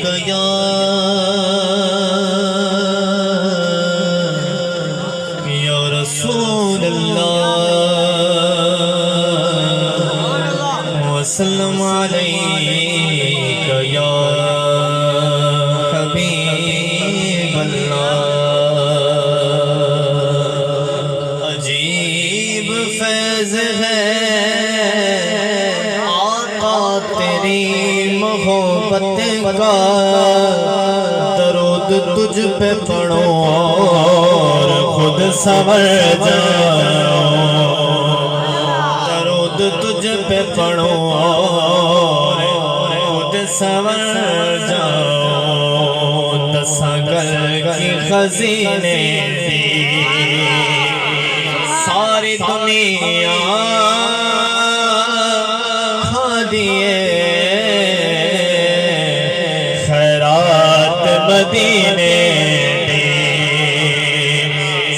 یا رسول اللہ وسلم علیک یا حبیب اللہ عجیب فیض ہے آقا تیری محبت کا درود تجھ پہ پڑھو اور خود سنور جاؤ درود تجھ پہ پڑھو اور خود سنور جاؤ دساگل کی خزینے دی ساری دنیا کھا دیے خیرات مدینے دی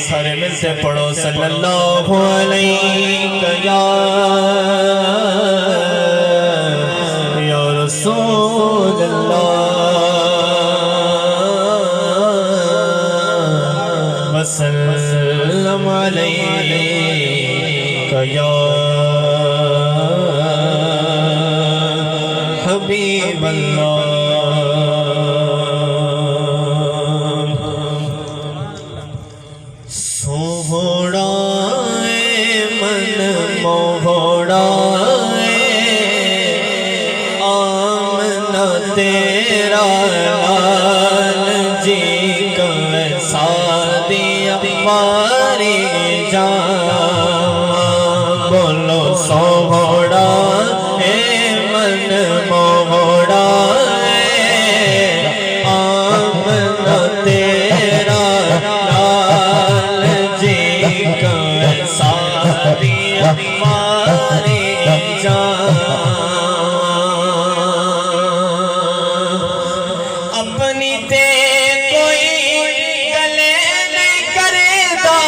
سارے مل سے پڑھو صلی اللہ علیہ یا رسول اللہ وسلم علیک یا حبیب اللہ سوہڑا من موہڑا آمنہ تیرا لال جی کا سادیا ماری جان بولو سوہڑا من موہڑا آمنہ تیرا لال جی کا سادیا ماری جان اپنی تے کوئی گلے نہیں کرے دا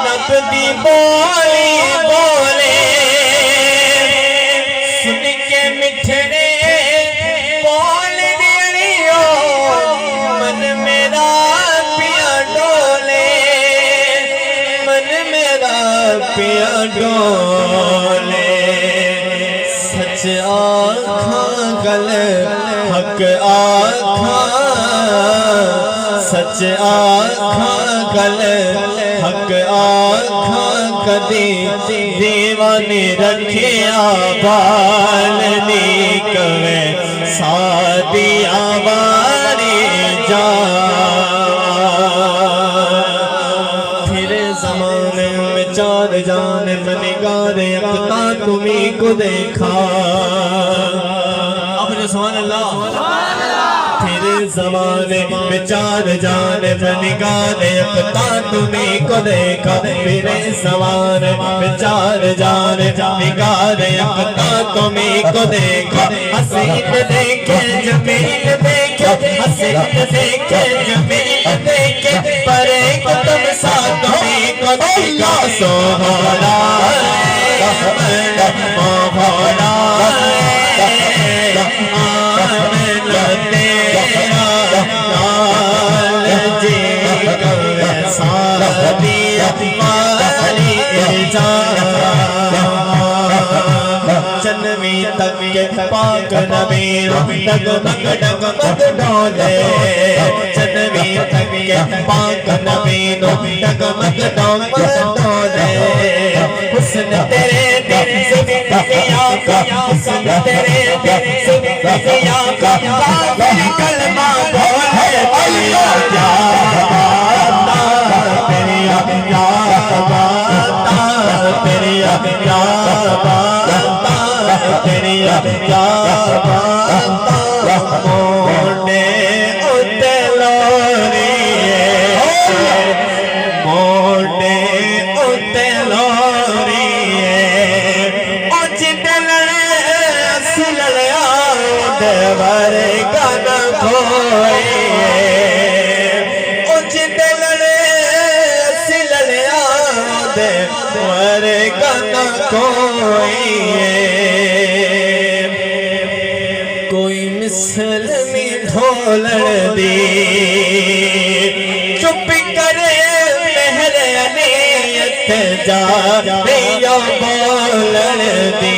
نب دی بولی بولے سن کے مٹھڑے بول دیڑیو من میرا پیا ڈولے من میرا پیا ڈولے سچ آکھاں گل حق آکھاں سچ آکھاں گل حق آکھاں کدی دیوانی رکھیا بال نہیں کوے سادی آواری جان پھر زمانے میں چار جانب نگار اقتا تمہیں کو دیکھا اپنے سبحان اللہ پھر زمانے میں چار جانب نگار اقتا تمہیں کو دیکھا پھر زمانے میں چار جانب نگار اقتا تمہیں کو دیکھا حسین دیکھے جمیل دیکھے حسین دیکھے جمیل دیکھے پر ایک تم ساتھ تمہیں کو دیکھا سوہرا موہرا آمنہ تیرا لال جی کا سادیا ماری جان چنوی تک کے پاک نبی ڈگمگ ڈگمگ ڈولے چنوی تک کے پاک نبی ڈگمگ ڈگمگ ڈولے حسن تیرے دل سبقیا کا حسن تیرے دل سبقیا کا کافر کلمہ بولے بلیا کیا باتا تیری کیا باتا تیری کیا باتا تیری کیا باتا موڑے اتلوری موڑے اتلوری اچھلڑے سلڑیا دیور گانا کوئی اچھلڑے سلڑیا دیور گانا کوئی مسلمی ڈھولن دی چپ کرے مہر علیت جا ریا بولن دی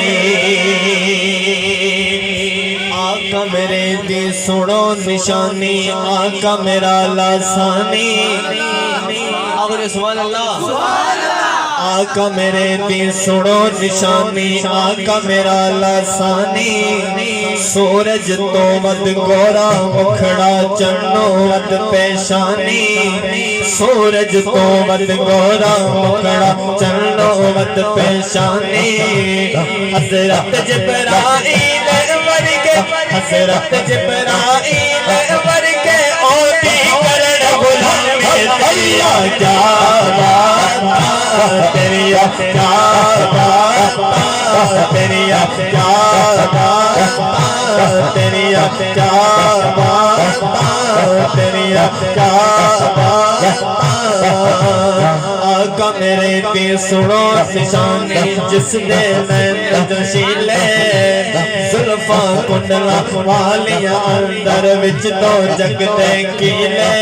آقا میرے دی سنو نشانی آقا میرا لاسانی آقا سبحان اللہ آقا میرے دی سنو نشانی آقا میرا لاسانی سورج تو ود گورا مکھڑا چنو ود پیشانی سورج تو ود گورا مکھڑا چنو ود پیشانی حضرت جبرائیل ورگے حضرت جبرائیل ورگے اوٹی کرن غلامی تیریا کیا بات تیریا کیا بات تیریا کیا بات تیریا کیا بات تیریا کیا بات آقا میرے دی سنو نشانی جس دے میں جشیلے زلفاں کنڈلا والیاں اندر وچ تو جگ دے کیلے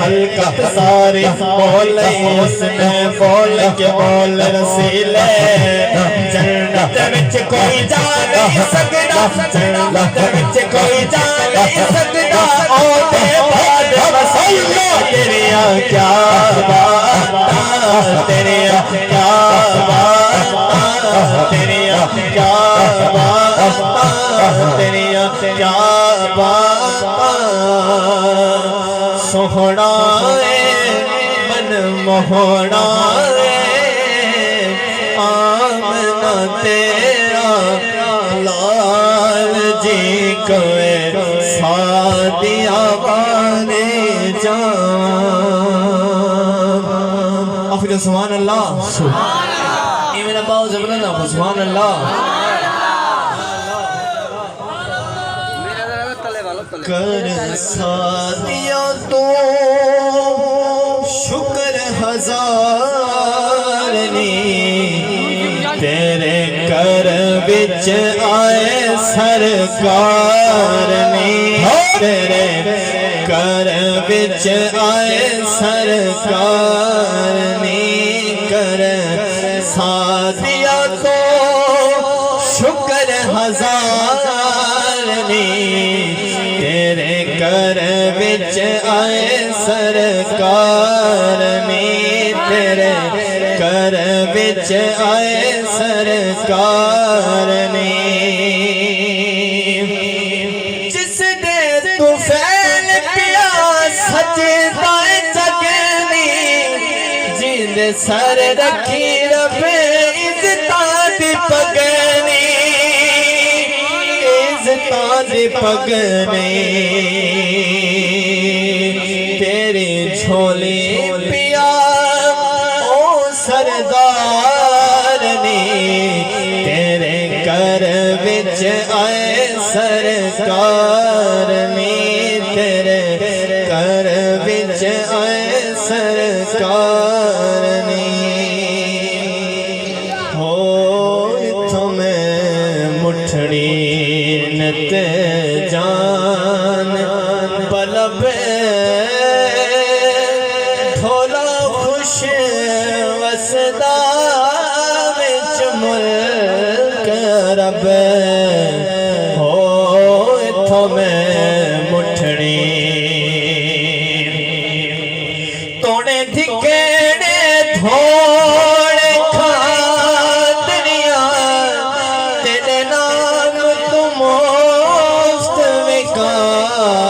ہلکا ساری بولے اس نے بول کے بول رسیلے جنت وچ کوئی جا نہیں سکتا جنت وچ کوئی جا نہیں سکتا او دے بعد وسیلے تیریا کیا بات تیریا کیا بات تیریا کیا بات تیریا کیا بات سوہنا من موہنا آمنہ تیرا لال جی کوئے سادیا بانے جان آخر سبحان اللہ یہ میرا باؤ زبرنا سبحان اللہ کر سادیا تو شکر ہزار نی تیرے کر بچ آئے سرکار نی تیرے کر بچ آئے سرکار نی کر سادیا تو شکر ہزار نی تیرے کر بچ آئے سرکار نی تیرے کر بچ آئے سرکار نی جس دے تو فیل پیا سجدہ جگنی جن سر رکھی رب عزتاں دی پگنی عزتاں دی پگنی تیری جھولی پیا او سردار نی تیرے کر وچ آئے سرکار نی تیرے کر وچ آئے سرکار نی ہو تمہیں مٹھڑی نت جان پلب ڈھولا خوش وسدا وچ ملک رب ہو تمہیں مٹھڑی توڑے دھکیڑے دھوڑے کھادنیا تیرے نام تم موست وکادنیا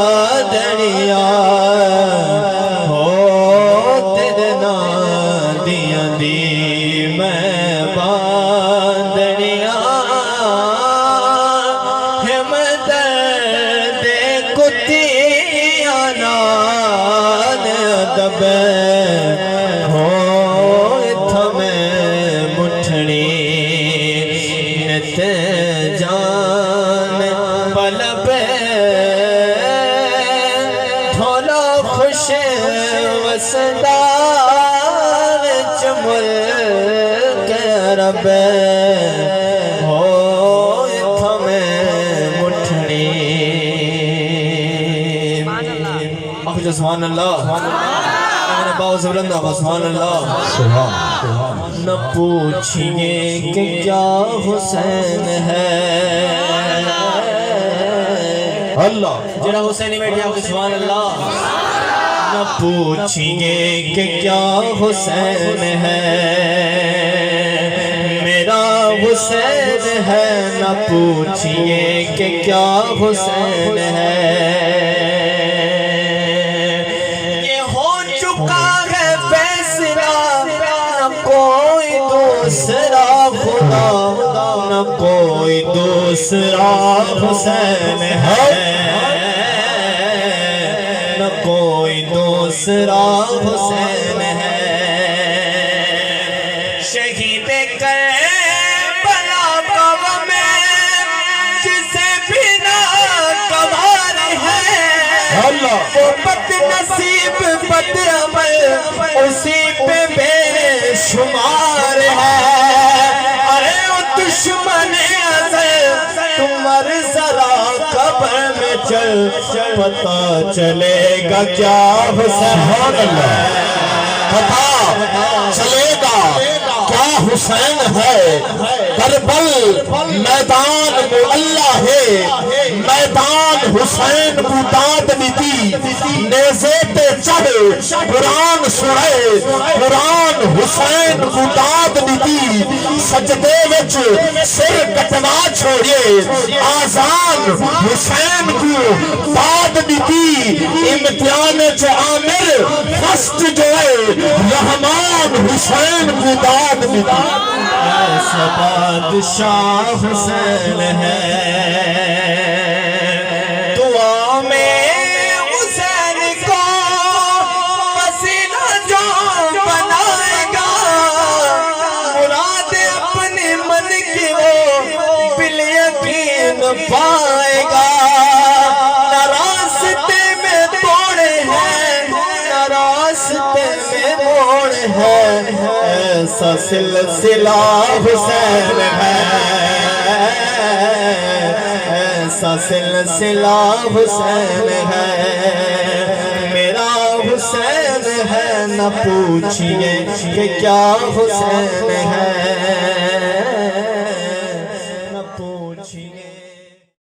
ہو تیرے نام دیاں دی میں باندنیا ہم درد کتیاں نال ادب ہو تمہیں مٹھڑی نت جان پلب ڈھولا خوش وسدا وچ ملک رب ہو تمہیں مٹھڑی بولتے سبحان اللہ باؤ سے بلند آقا سبحان اللہ نہ پوچھئے کہ کیا حسین ہے اللہ جڑا حسینی بیٹھے آپ سبحان اللہ نہ پوچھئے کہ کیا حسین ہے میرا حسین ہے نہ پوچھئے کہ کیا حسین ہے دوسرا خدا نہ کوئی دوسرا حسین ہے نہ کوئی دوسرا حسین ہے شہید کربلا کا غم جسے بھی نہ کبھار ہے وہ بد نصیب بد عمل اسی پہ بے شمار ہے ارے وہ دشمن ازل تم مر ذرا قبر میں چل پتہ چلے گا کیا حسین ہے پتہ چلے گا کیا حسین ہے کربل میدان معلّہ ہے میدان حسین کو داد نیتی نیزے تے چڑھ قرآن سنے قرآن حسین کو داد نیتی سجدے وچ سر کٹوا چھوڑیے آزان حسین کو داد نیتی امتحان چ عامر فسٹ جو ہے رحمان حسین کو داد نیتی ایسا بادشاہ حسین ہے دعا میں حسین کو وسیلہ جو بنائے گا مراد اپنے من کی وہ بالیقین پائے گا نہ راستے میں توڑے ہیں نہ راستے میں موڑ ہے ایسا سلسلہ حسین ہے ایسا سلسلہ حسین ہے میرا حسین ہے نہ پوچھئے کہ کیا حسین ہے